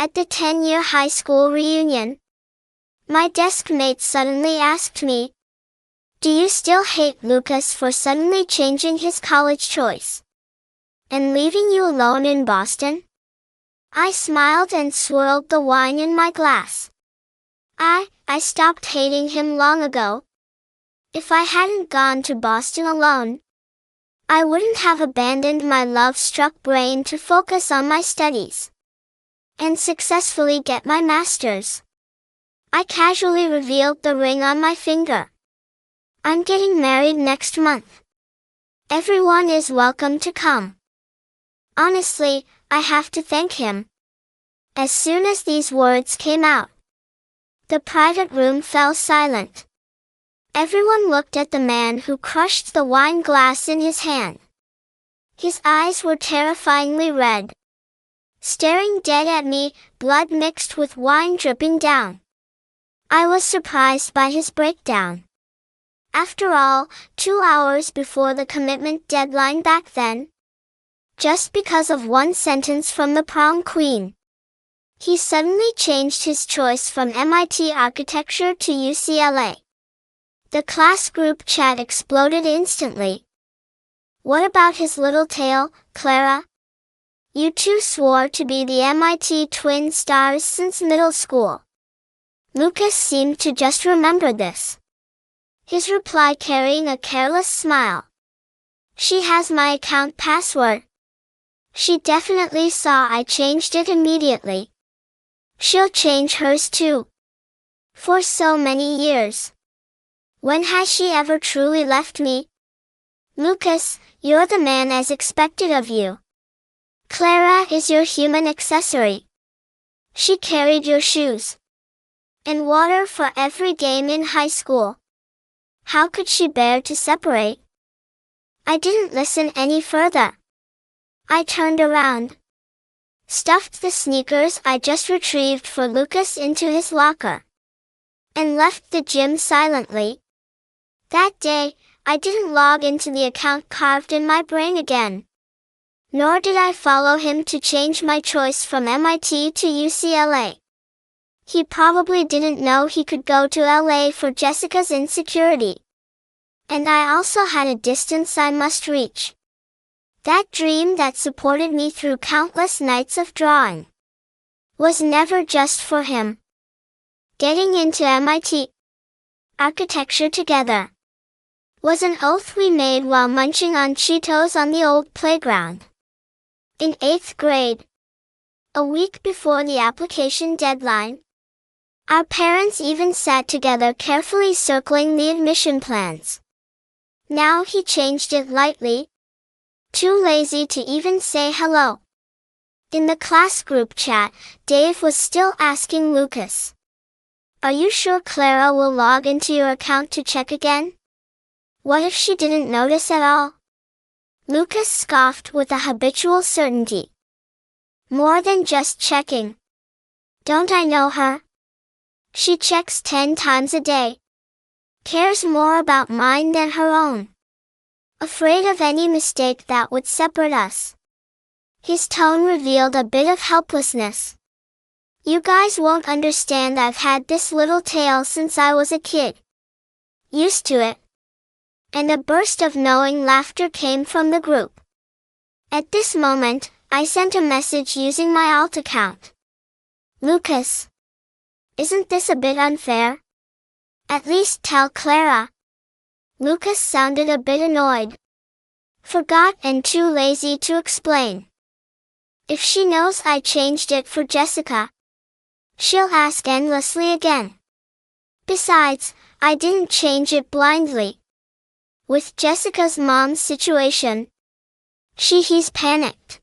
At the 10-year high school reunion, my desk mate suddenly asked me, "Do you still hate Lucas for suddenly changing his college choice and leaving you alone in Boston?" I smiled and swirled the wine in my glass. I stopped hating him long ago. If I hadn't gone to Boston alone, I wouldn't have abandoned my love-struck brain to focus on my studies and successfully get my master's. I casually revealed the ring on my finger. "I'm getting married next month. Everyone is welcome to come." Honestly, I have to thank him. As soon as these words came out, the private room fell silent. Everyone looked at the man who crushed the wine glass in his hand. His eyes were terrifyingly red, staring dead at me, blood mixed with wine dripping down. I was surprised by his breakdown. After all, 2 hours before the commitment deadline back then, just because of one sentence from the prom queen, he suddenly changed his choice from MIT architecture to UCLA. The class group chat exploded instantly. "What about his little tail, Clara? You two swore to be the MIT twin stars since middle school." Lucas seemed to just remember this, his reply carrying a careless smile. "She has my account password. She definitely saw I changed it immediately. She'll change hers too. For so many years. When has she ever truly left me? Lucas, you're the man as expected of you. Clara is your human accessory. She carried your shoes and water for every game in high school. How could she bear to separate?" I didn't listen any further. I turned around, stuffed the sneakers I just retrieved for Lucas into his locker, and left the gym silently. That day, I didn't log into the account carved in my brain again. Nor did I follow him to change my choice from MIT to UCLA. He probably didn't know he could go to LA for Jessica's insecurity. And I also had a distance I must reach. That dream that supported me through countless nights of drawing was never just for him. Getting into MIT architecture together was an oath we made while munching on Cheetos on the old playground. In 8th grade, a week before the application deadline, our parents even sat together carefully circling the admission plans. Now he changed it lightly, too lazy to even say hello. In the class group chat, Dave was still asking Lucas, "Are you sure Clara will log into your account to check again? What if she didn't notice at all?" Lucas scoffed with a habitual certainty. "More than just checking. Don't I know her? She checks 10 times a day. Cares more about mine than her own. Afraid of any mistake that would separate us." His tone revealed a bit of helplessness. "You guys won't understand. I've had this little tail since I was a kid. Used to it." And a burst of knowing laughter came from the group. At this moment, I sent a message using my alt account. "Lucas, isn't this a bit unfair? At least tell Clara." Lucas sounded a bit annoyed. "Forgot and too lazy to explain. If she knows I changed it for Jessica, she'll ask endlessly again. Besides, I didn't change it blindly. With Jessica's mom's situation, he's panicked.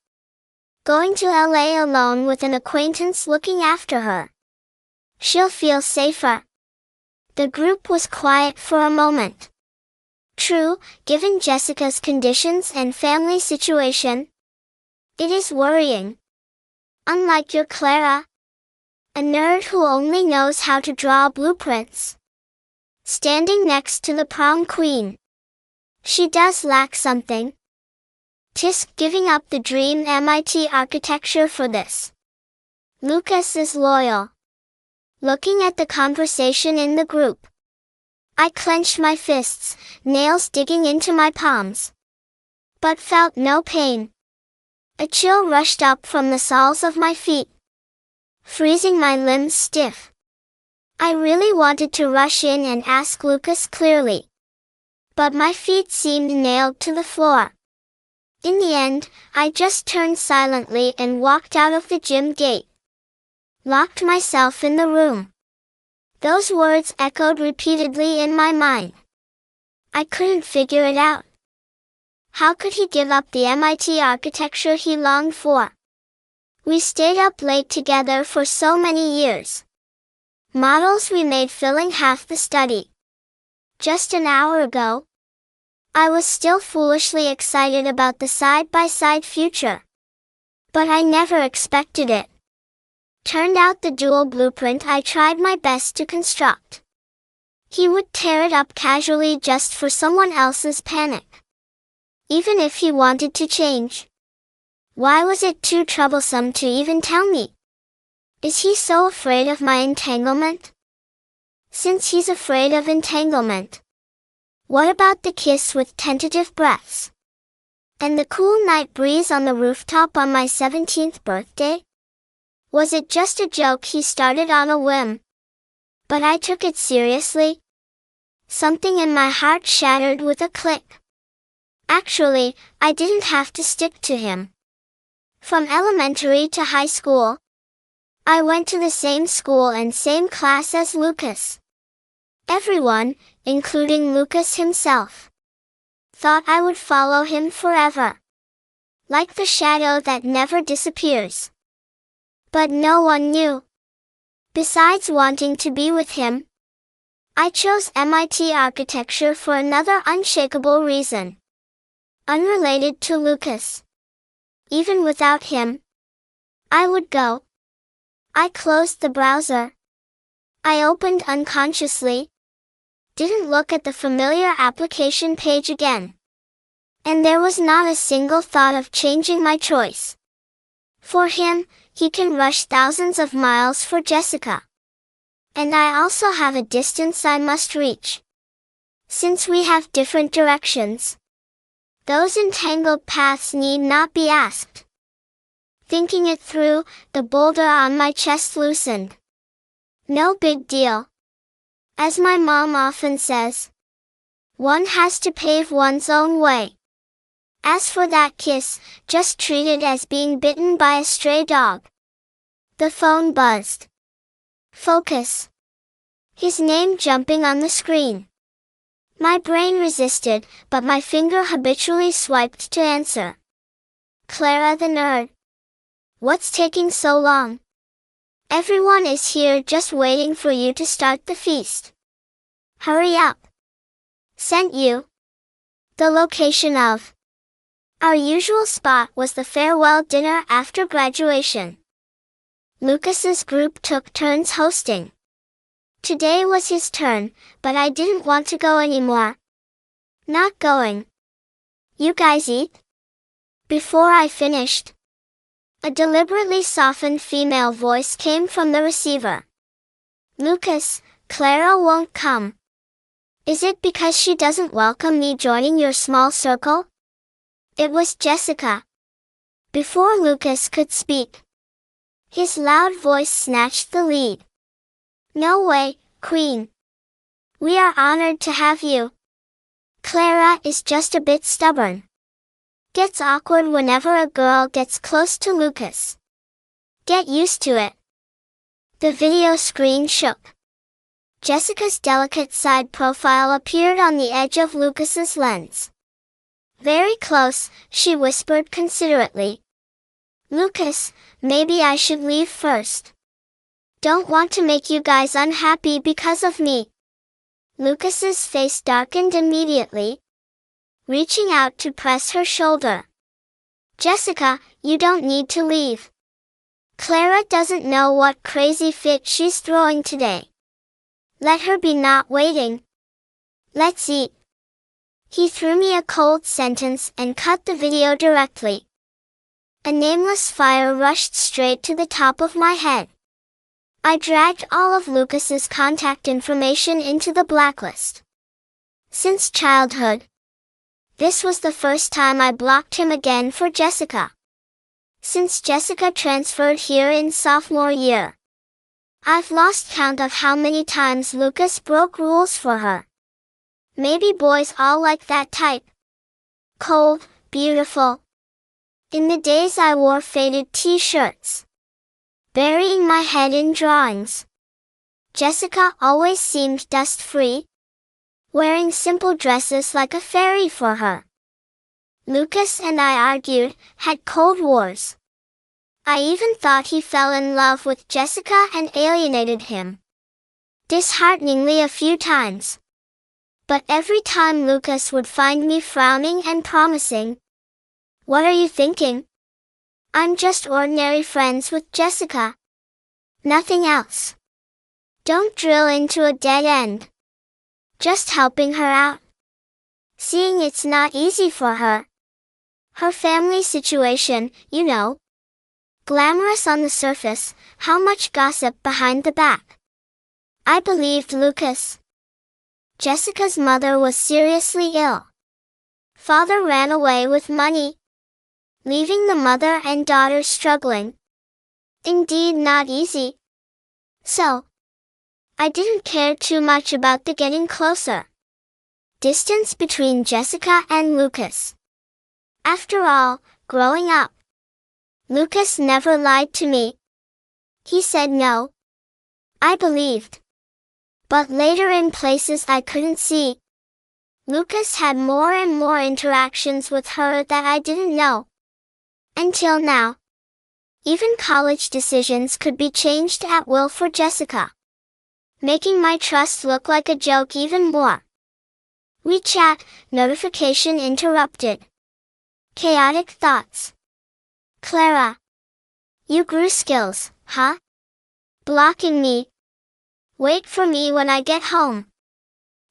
Going to LA alone with an acquaintance looking after her. She'll feel safer." The group was quiet for a moment. True, given Jessica's conditions and family situation, it is worrying. Unlike your Clara, a nerd who only knows how to draw blueprints, standing next to the prom queen, she does lack something. Tisk giving up the dream MIT architecture for this. Lucas is loyal. Looking at the conversation in the group, I clenched my fists, nails digging into my palms, but felt no pain. A chill rushed up from the soles of my feet, freezing my limbs stiff. I really wanted to rush in and ask Lucas clearly, but my feet seemed nailed to the floor. In the end, I just turned silently and walked out of the gym gate. Locked myself in the room. Those words echoed repeatedly in my mind. I couldn't figure it out. How could he give up the MIT architecture he longed for? We stayed up late together for so many years. Models we made filling half the study. Just an hour ago, I was still foolishly excited about the side-by-side future. But I never expected it. Turned out the dual blueprint I tried my best to construct. He would tear it up casually just for someone else's panic. Even if he wanted to change. Why was it too troublesome to even tell me? Is he so afraid of my entanglement? Since he's afraid of entanglement, what about the kiss with tentative breaths? And the cool night breeze on the rooftop on my 17th birthday? Was it just a joke he started on a whim? But I took it seriously. Something in my heart shattered with a click. Actually, I didn't have to stick to him. From elementary to high school, I went to the same school and same class as Lucas. Everyone, including Lucas himself, thought I would follow him forever. Like the shadow that never disappears. But no one knew. Besides wanting to be with him, I chose MIT architecture for another unshakable reason. Unrelated to Lucas. Even without him, I would go. I closed the browser. I opened unconsciously. Didn't look at the familiar application page again. And there was not a single thought of changing my choice. For him, he can rush thousands of miles for Jessica. And I also have a distance I must reach. Since we have different directions, those entangled paths need not be asked. Thinking it through, the boulder on my chest loosened. No big deal. As my mom often says, one has to pave one's own way. As for that kiss, just treat it as being bitten by a stray dog. The phone buzzed. Focus. His name jumping on the screen. My brain resisted, but my finger habitually swiped to answer. Clara the nerd. What's taking so long? Everyone is here just waiting for you to start the feast. Hurry up. Sent you. The location of our usual spot was the farewell dinner after graduation. Lucas's group took turns hosting. Today was his turn, but I didn't want to go anymore. Not going. You guys eat? Before I finished, a deliberately softened female voice came from the receiver. Lucas, Clara won't come. Is it because she doesn't welcome me joining your small circle? It was Jessica. Before Lucas could speak, his loud voice snatched the lead. No way, Queen. We are honored to have you. Clara is just a bit stubborn. Gets awkward whenever a girl gets close to Lucas. Get used to it. The video screen shook. Jessica's delicate side profile appeared on the edge of Lucas's lens. Very close, she whispered considerately. Lucas, maybe I should leave first. Don't want to make you guys unhappy because of me. Lucas's face darkened immediately, reaching out to press her shoulder. Jessica, you don't need to leave. Clara doesn't know what crazy fit she's throwing today. Let her be not waiting. Let's eat. He threw me a cold sentence and cut the video directly. A nameless fire rushed straight to the top of my head. I dragged all of Lucas's contact information into the blacklist. Since childhood, this was the first time I blocked him again for Jessica. Since Jessica transferred here in sophomore year, I've lost count of how many times Lucas broke rules for her. Maybe boys all like that type. Cold, beautiful. In the days I wore faded t-shirts, burying my head in drawings, Jessica always seemed dust-free, wearing simple dresses like a fairy for her. Lucas and I argued, had cold wars. I even thought he fell in love with Jessica and alienated him, dishearteningly a few times. But every time Lucas would find me frowning and promising, "What are you thinking? I'm just ordinary friends with Jessica. Nothing else. Don't drill into a dead end. Just helping her out. Seeing it's not easy for her. Her family situation, you know. Glamorous on the surface, how much gossip behind the back." I believed Lucas. Jessica's mother was seriously ill. Father ran away with money, leaving the mother and daughter struggling. Indeed not easy. So, I didn't care too much about the getting closer distance between Jessica and Lucas. After all, growing up, Lucas never lied to me. He said no. I believed. But later in places I couldn't see, Lucas had more and more interactions with her that I didn't know. Until now. Even college decisions could be changed at will for Jessica, making my trust look like a joke even more. WeChat, notification interrupted. Chaotic thoughts. Clara. You grew skills, huh? Blocking me. Wait for me when I get home.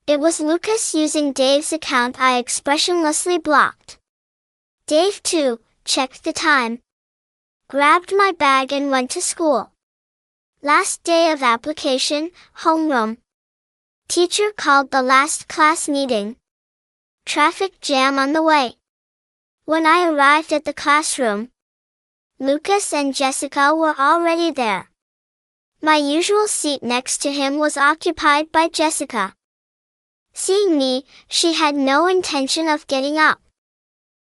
It was Lucas using Dave's account I expressionlessly blocked. Dave too, checked the time, grabbed my bag and went to school. Last day of application, homeroom. Teacher called the last class meeting. Traffic jam on the way. When I arrived at the classroom, Lucas and Jessica were already there. My usual seat next to him was occupied by Jessica. Seeing me, she had no intention of getting up.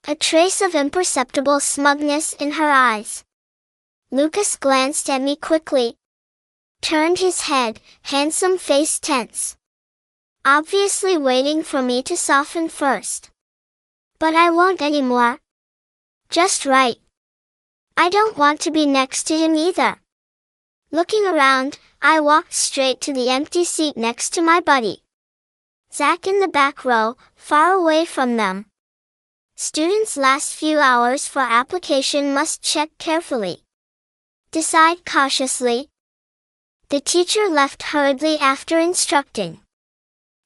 A trace of imperceptible smugness in her eyes. Lucas glanced at me quickly, turned his head, handsome face tense, obviously waiting for me to soften first. But I won't anymore. Just right. I don't want to be next to him either. Looking around, I walked straight to the empty seat next to my buddy, Zach, in the back row, far away from them. Students' last few hours for application must check carefully, decide cautiously. The teacher left hurriedly after instructing.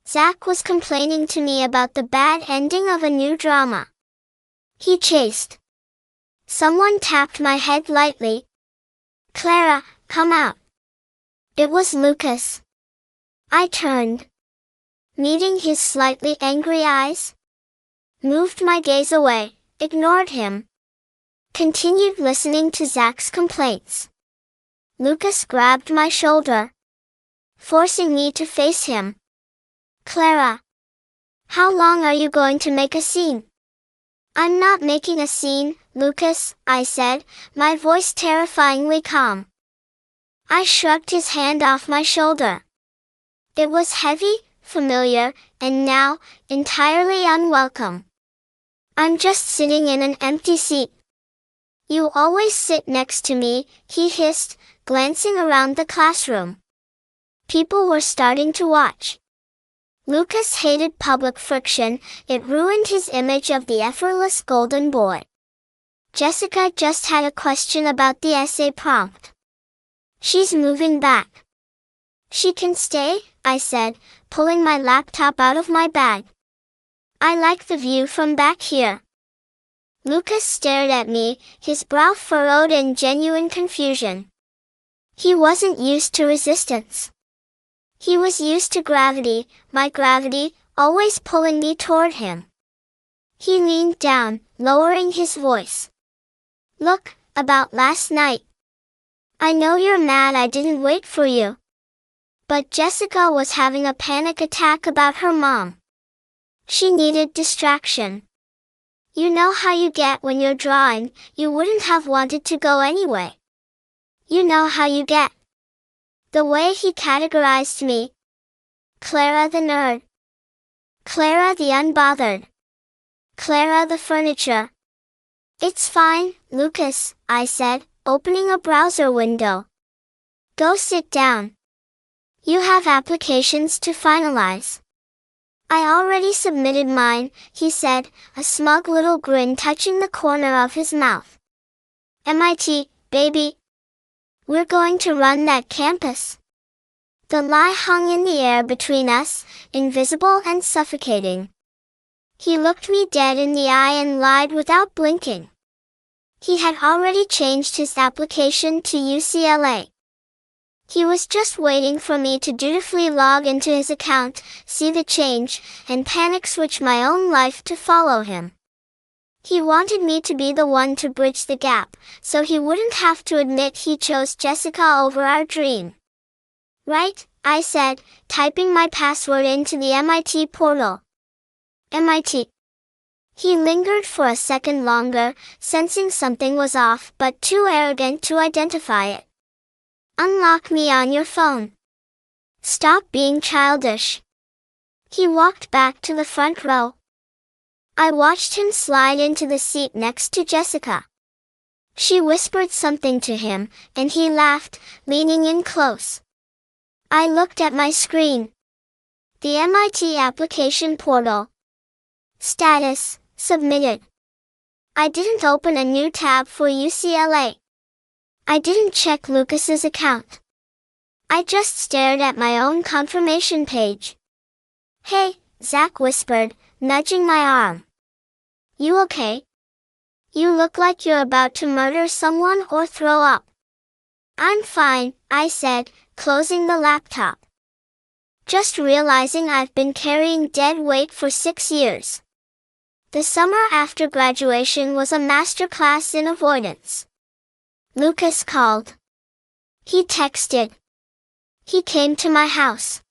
Zach was complaining to me about the bad ending of a new drama he chased. Someone tapped my head lightly. "Clara, come out." It was Lucas. I turned, meeting his slightly angry eyes, moved my gaze away, ignored him, continued listening to Zach's complaints. Lucas grabbed my shoulder, forcing me to face him. "Clara, how long are you going to make a scene?" "I'm not making a scene, Lucas," I said, my voice terrifyingly calm. I shrugged his hand off my shoulder. It was heavy, familiar, and now, entirely unwelcome. "I'm just sitting in an empty seat." "You always sit next to me," he hissed, glancing around the classroom. People were starting to watch. Lucas hated public friction, it ruined his image of the effortless golden boy. Jessica just had a question about the essay prompt. "She's moving back." "She can stay," I said, pulling my laptop out of my bag. "I like the view from back here." Lucas stared at me, his brow furrowed in genuine confusion. He wasn't used to resistance. He was used to gravity, my gravity, always pulling me toward him. He leaned down, lowering his voice. Look, about last night. I know you're mad I didn't wait for you. But Jessica was having a panic attack about her mom. She needed distraction. You know how you get when you're drawing, you wouldn't have wanted to go anyway. You know how you get. The way he categorized me. Clara the nerd. Clara the unbothered. Clara the furniture. It's fine, Lucas, I said, opening a browser window. Go sit down. You have applications to finalize. I already submitted mine, he said, a smug little grin touching the corner of his mouth. MIT, baby. We're going to run that campus. The lie hung in the air between us, invisible and suffocating. He looked me dead in the eye and lied without blinking. He had already changed his application to UCLA. He was just waiting for me to dutifully log into his account, see the change, and panic switch my own life to follow him. He wanted me to be the one to bridge the gap, so he wouldn't have to admit he chose Jessica over our dream. Right, I said, typing my password into the MIT portal. MIT. He lingered for a second longer, sensing something was off but too arrogant to identify it. Unlock me on your phone. Stop being childish. He walked back to the front row. I watched him slide into the seat next to Jessica. She whispered something to him, and he laughed, leaning in close. I looked at my screen. The MIT application portal. Status, submitted. I didn't open a new tab for UCLA. I didn't check Lucas's account. I just stared at my own confirmation page. Hey, Zach whispered, nudging my arm. You okay? You look like you're about to murder someone or throw up. I'm fine, I said, closing the laptop. Just realizing I've been carrying dead weight for 6 years. The summer after graduation was a masterclass in avoidance. Lucas called. He texted. He came to my house.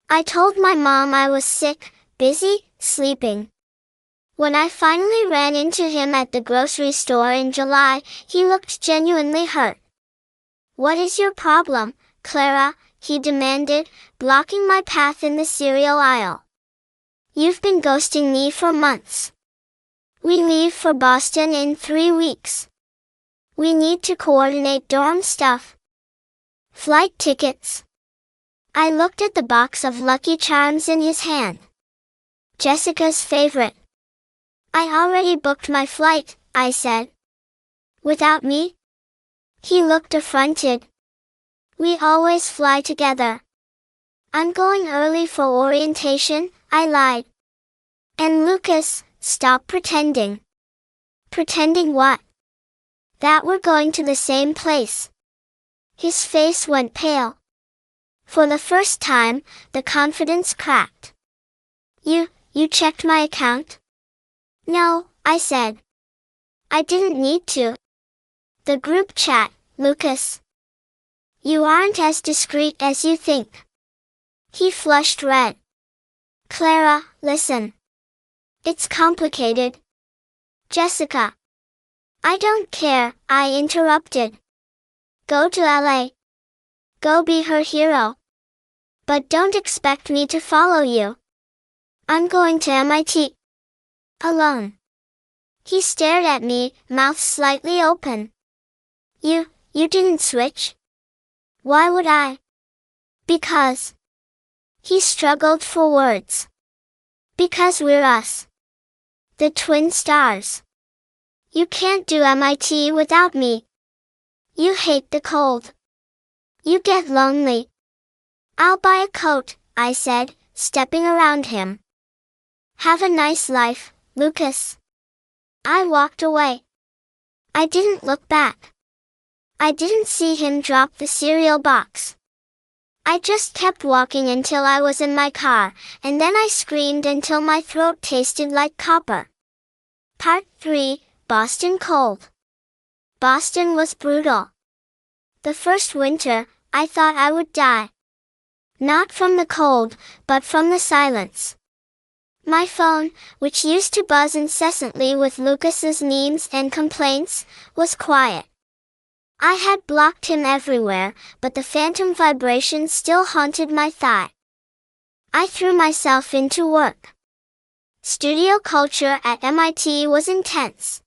I told my mom I was sick, busy, sleeping. When I finally ran into him at the grocery store in July, he looked genuinely hurt. What is your problem, Clara? He demanded, blocking my path in the cereal aisle. You've been ghosting me for months. We leave for Boston in 3 weeks. We need to coordinate dorm stuff. Flight tickets. I looked at the box of Lucky Charms in his hand. Jessica's favorite. I already booked my flight, I said. Without me? He looked affronted. We always fly together. I'm going early for orientation, I lied. And Lucas, stop pretending. Pretending what? That we're going to the same place. His face went pale. For the first time, the confidence cracked. You checked my account? No, I said. I didn't need to. The group chat, Lucas. You aren't as discreet as you think. He flushed red. Clara, listen. It's complicated. Jessica. I don't care, I interrupted. Go to LA. Go be her hero. But don't expect me to follow you. I'm going to MIT. Alone. He stared at me, mouth slightly open. You didn't switch? Why would I? Because. He struggled for words. Because we're us. The twin stars. You can't do MIT without me. You hate the cold. You get lonely. I'll buy a coat, I said, stepping around him. Have a nice life, Lucas. I walked away. I didn't look back. I didn't see him drop the cereal box. I just kept walking until I was in my car, and then I screamed until my throat tasted like copper. Part 3, Boston Cold. Boston was brutal. The first winter, I thought I would die. Not from the cold, but from the silence. My phone, which used to buzz incessantly with Lucas's memes and complaints, was quiet. I had blocked him everywhere, but the phantom vibration still haunted my thigh. I threw myself into work. Studio culture at MIT was intense.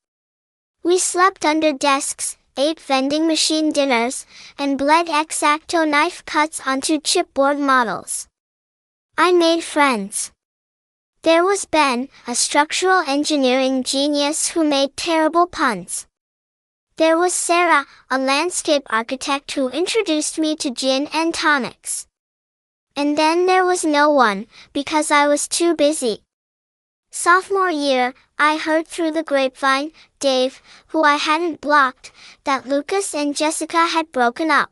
We slept under desks, ate vending machine dinners, and bled X-Acto knife cuts onto chipboard models. I made friends. There was Ben, a structural engineering genius who made terrible puns. There was Sarah, a landscape architect who introduced me to gin and tonics. And then there was no one, because I was too busy. Sophomore year, I heard through the grapevine, Dave, who I hadn't blocked, that Lucas and Jessica had broken up.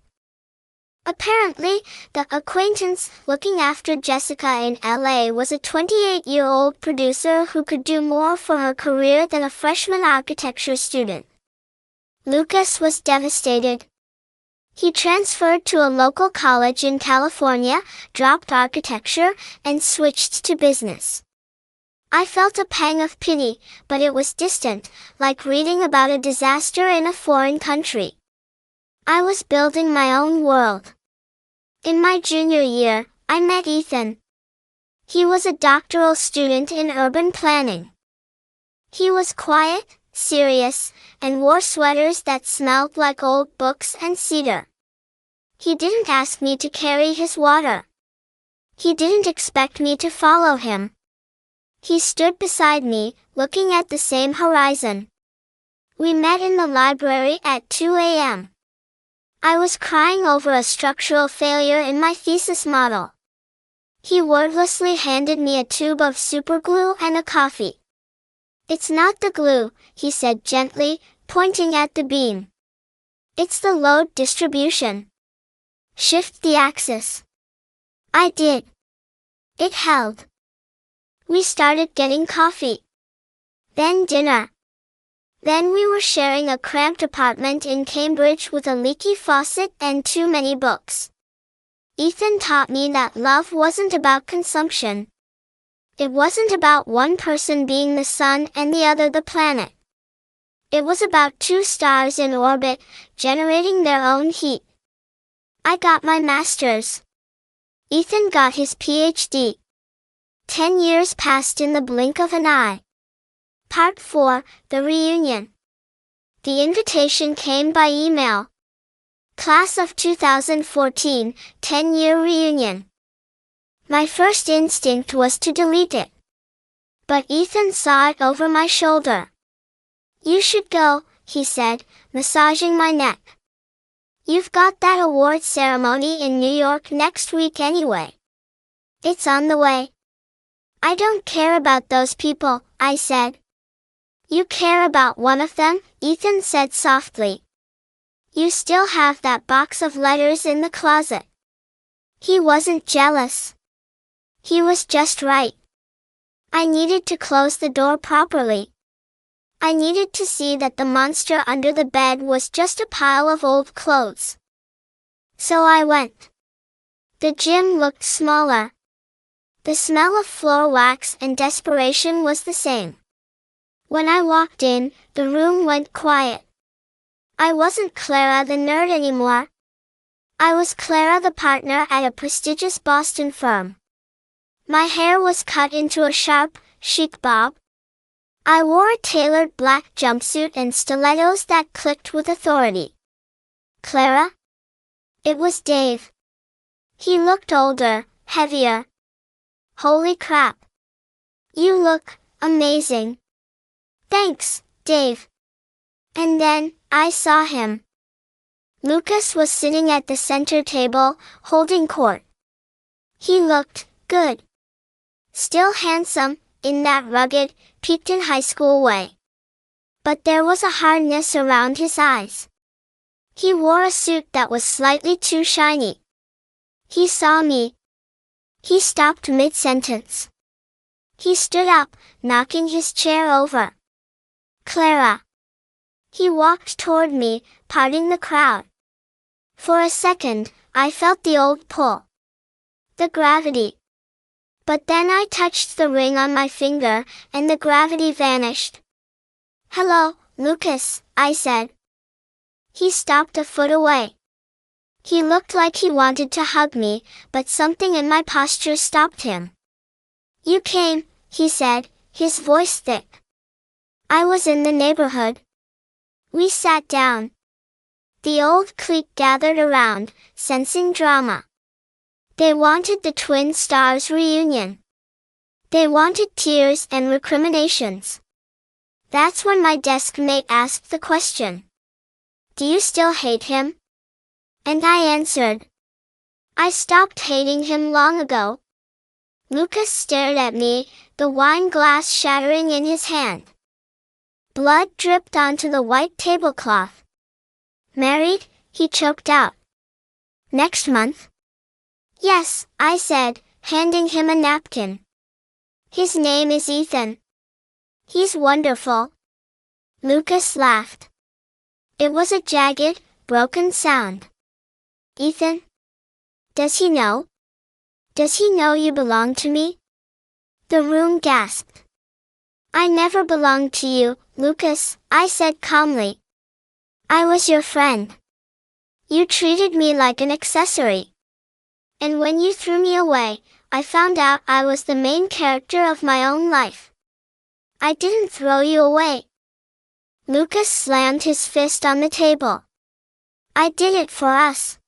Apparently, the acquaintance looking after Jessica in LA was a 28-year-old producer who could do more for her career than a freshman architecture student. Lucas was devastated. He transferred to a local college in California, dropped architecture, and switched to business. I felt a pang of pity, but it was distant, like reading about a disaster in a foreign country. I was building my own world. In my junior year, I met Ethan. He was a doctoral student in urban planning. He was quiet, serious, and wore sweaters that smelled like old books and cedar. He didn't ask me to carry his water. He didn't expect me to follow him. He stood beside me, looking at the same horizon. We met in the library at 2 a.m. I was crying over a structural failure in my thesis model. He wordlessly handed me a tube of superglue and a coffee. "It's not the glue," he said gently, pointing at the beam. "It's the load distribution. Shift the axis." I did. It held. We started getting coffee. Then dinner. Then we were sharing a cramped apartment in Cambridge with a leaky faucet and too many books. Ethan taught me that love wasn't about consumption. It wasn't about one person being the sun and the other the planet. It was about two stars in orbit, generating their own heat. I got my master's. Ethan got his PhD. 10 years passed in the blink of an eye. Part 4, The Reunion. The invitation came by email. Class of 2014, 10-year reunion. My first instinct was to delete it. But Ethan saw it over my shoulder. "You should go," he said, massaging my neck. "You've got that award ceremony in New York next week anyway. It's on the way." "I don't care about those people," I said. "You care about one of them," Ethan said softly. "You still have that box of letters in the closet." He wasn't jealous. He was just right. I needed to close the door properly. I needed to see that the monster under the bed was just a pile of old clothes. So I went. The gym looked smaller. The smell of floor wax and desperation was the same. When I walked in, the room went quiet. I wasn't Clara the nerd anymore. I was Clara the partner at a prestigious Boston firm. My hair was cut into a sharp, chic bob. I wore a tailored black jumpsuit and stilettos that clicked with authority. "Clara?" It was Dave. He looked older, heavier. "Holy crap. You look amazing." "Thanks, Dave." And then, I saw him. Lucas was sitting at the center table, holding court. He looked good. Still handsome, in that rugged, peaked in high school way. but there was a hardness around his eyes. He wore a suit that was slightly too shiny. He saw me. He stopped mid-sentence. He stood up, knocking his chair over. Clara. He walked toward me, parting the crowd. For a second, I felt the old pull. The gravity. But then I touched the ring on my finger, and the gravity vanished. Hello, Lucas, I said. He stopped a foot away. He looked like he wanted to hug me, but something in my posture stopped him. You came, he said, his voice thick. I was in the neighborhood. We sat down. The old clique gathered around, sensing drama. They wanted the twin stars reunion. They wanted tears and recriminations. That's when my desk mate asked the question. Do you still hate him? And I answered. I stopped hating him long ago. Lucas stared at me, the wine glass shattering in his hand. Blood dripped onto the white tablecloth. Married? He choked out. Next month? Yes, I said, handing him a napkin. His name is Ethan. He's wonderful. Lucas laughed. It was a jagged, broken sound. Ethan? Does he know? Does he know you belong to me? The room gasped. I never belonged to you, Lucas, I said calmly. I was your friend. You treated me like an accessory. And when you threw me away, I found out I was the main character of my own life. I didn't throw you away. Lucas slammed his fist on the table. I did it for us.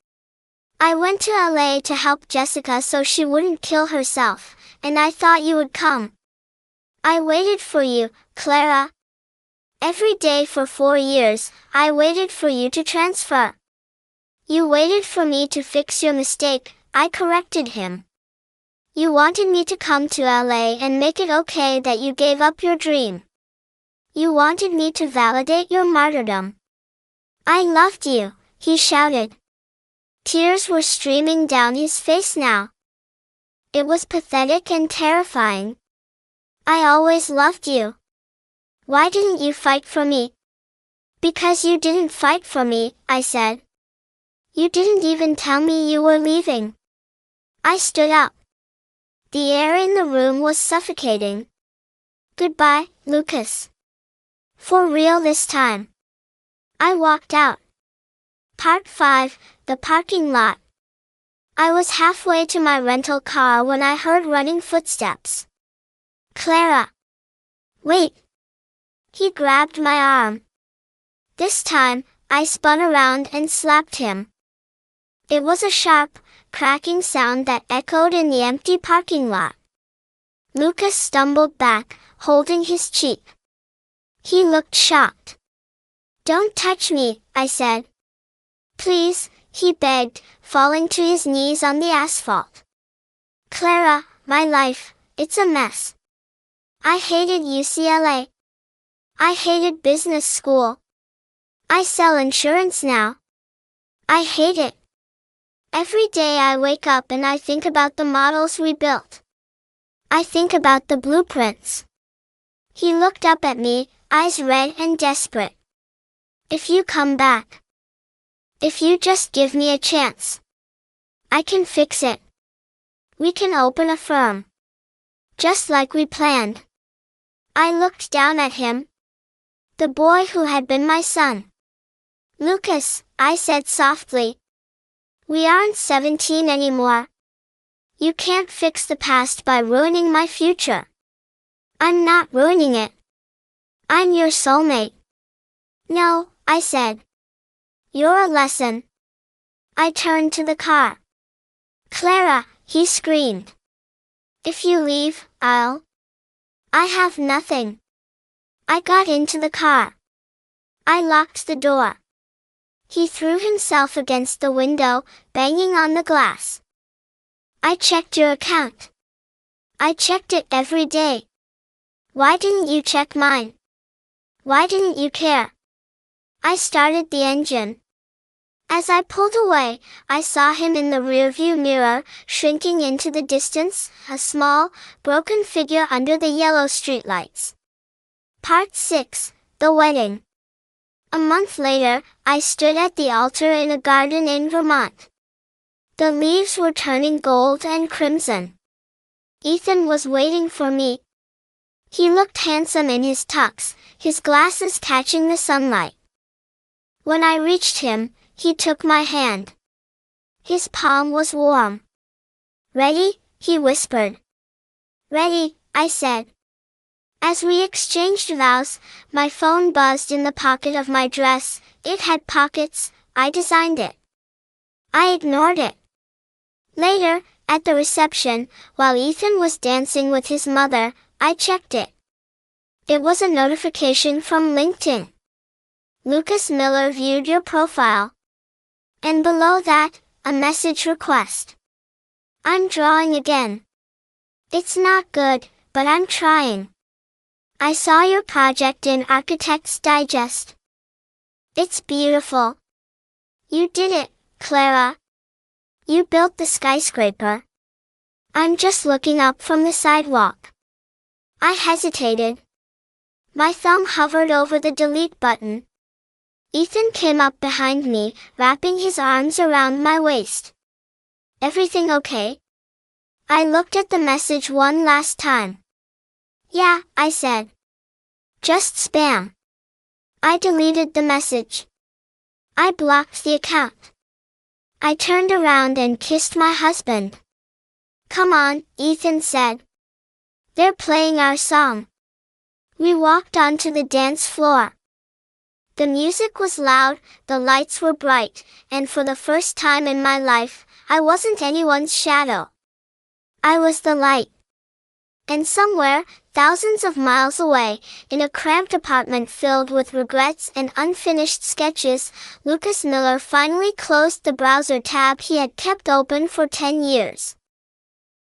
I went to LA to help Jessica so she wouldn't kill herself, and I thought you would come. I waited for you, Clara. Every day for 4 years, I waited for you to transfer. You waited for me to fix your mistake, I corrected him. You wanted me to come to LA and make it okay that you gave up your dream. You wanted me to validate your martyrdom. I loved you, he shouted. Tears were streaming down his face now. It was pathetic and terrifying. I always loved you. Why didn't you fight for me? Because you didn't fight for me, I said. You didn't even tell me you were leaving. I stood up. The air in the room was suffocating. Goodbye, Lucas. For real this time. I walked out. Part 5, the parking lot. I was halfway to my rental car when I heard running footsteps. Clara. Wait. He grabbed my arm. This time, I spun around and slapped him. It was a sharp, cracking sound that echoed in the empty parking lot. Lucas stumbled back, holding his cheek. He looked shocked. Don't touch me, I said. Please, he begged, falling to his knees on the asphalt. Clara, my life, it's a mess. I hated UCLA. I hated business school. I sell insurance now. I hate it. Every day I wake up and I think about the models we built. I think about the blueprints. He looked up at me, eyes red and desperate. If you come back. If you just give me a chance. I can fix it. We can open a firm. Just like we planned. I looked down at him. The boy who had been my son. Lucas, I said softly. We aren't 17 anymore. You can't fix the past by ruining my future. I'm not ruining it. I'm your soulmate. No, I said. You're a lesson. I turned to the car. Clara, he screamed. If you leave, I have nothing. I got into the car. I locked the door. He threw himself against the window, banging on the glass. I checked your account. I checked it every day. Why didn't you check mine? Why didn't you care? I started the engine. As I pulled away, I saw him in the rearview mirror, shrinking into the distance, a small, broken figure under the yellow streetlights. Part 6, The Wedding. A month later, I stood at the altar in a garden in Vermont. The leaves were turning gold and crimson. Ethan was waiting for me. He looked handsome in his tux, his glasses catching the sunlight. When I reached him, he took my hand. His palm was warm. "Ready?" he whispered. "Ready," I said. As we exchanged vows, my phone buzzed in the pocket of my dress. It had pockets, I designed it. I ignored it. Later, at the reception, while Ethan was dancing with his mother, I checked it. It was a notification from LinkedIn. "Lucas Miller viewed your profile." And below that, a message request. "I'm drawing again. It's not good, but I'm trying. I saw your project in Architect's Digest. It's beautiful. You did it, Clara. You built the skyscraper. I'm just looking up from the sidewalk." I hesitated. My thumb hovered over the delete button. Ethan came up behind me, wrapping his arms around my waist. "Everything okay?" I looked at the message one last time. "Yeah," I said. "Just spam." I deleted the message. I blocked the account. I turned around and kissed my husband. "Come on," Ethan said. "They're playing our song." We walked onto the dance floor. The music was loud, the lights were bright, and for the first time in my life, I wasn't anyone's shadow. I was the light. And somewhere, thousands of miles away, in a cramped apartment filled with regrets and unfinished sketches, Lucas Miller finally closed the browser tab he had kept open for 10 years.